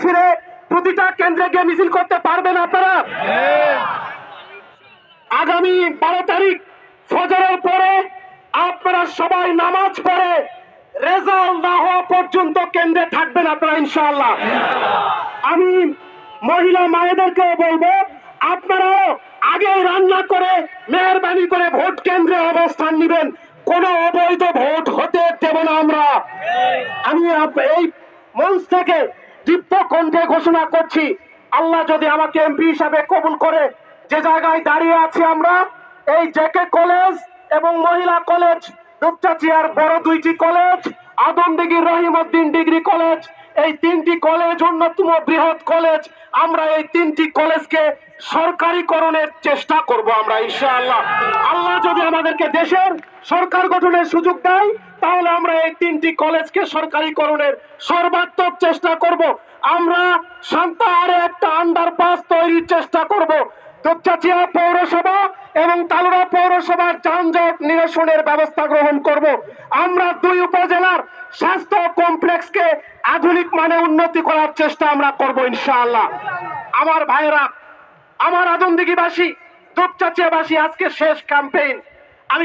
ফিরে প্রতিটা কেন্দ্রে গিয়ে মিছিল করতে পারবেন আপনারা? আগামী 12 তারিখ ফজরের পরে আপনারা সবাই নামাজ পড়ে রেজাল্ট না হওয়া পর্যন্ত কেন্দ্রে থাকবেন আপনারা ইনশাআল্লাহ। আমি মহিলা মায়েদেরকে বলবো, আপনারাও আগে রান্না করে মেহরবানি করে ভোট কেন্দ্রে অবস্থান নেবেন। কোনো অবৈধ ভোট হতে দেব না আমরা। আমি এই মঞ্চ থেকে দীপ্ত কণ্ঠে ঘোষণা করছি, আল্লাহ যদি আমাকে এমপি হিসাবে কবুল করে, যে জায়গায় দাঁড়িয়ে আছি আমরা, এই জেকে কলেজ এবং মহিলা কলেজ, দুপচাচিয়ার বড় দুইটি কলেজ, আদমদিঘির রহিমউদ্দিন ডিগ্রি কলেজ, এই তিনটি কলেজ অন্যতম বৃহৎ কলেজ। আমরা এই তিনটি কলেজকে সরকারিকরণের চেষ্টা করব আমরা ইনশাআল্লাহ। আল্লাহ যদি আমাদেরকে দেশের সরকার গঠনের সুযোগ দেয়, তাহলে আমরা এই তিনটি কলেজকে সরকারিকরণের সর্বাত্মক চেষ্টা করব। আমরা সান্তাহারে একটা আন্ডারপাস তৈরির চেষ্টা করব। দুপচাচিয়া পৌরসভা এবং তালুরা পৌরসভার যানজট নিরসনের ব্যবস্থা গ্রহণ করব। আমরা দুই উপজেলার স্বাস্থ্য কমপ্লেক্সকে আধুনিক মানে উন্নতি করার চেষ্টা আমরা করব ইনশাআল্লাহ। আমার ভাইরা, আমার আদমদিঘিবাসী, দুপচাচিয়াবাসী, আজকে শেষ ক্যাম্পেইন। আমি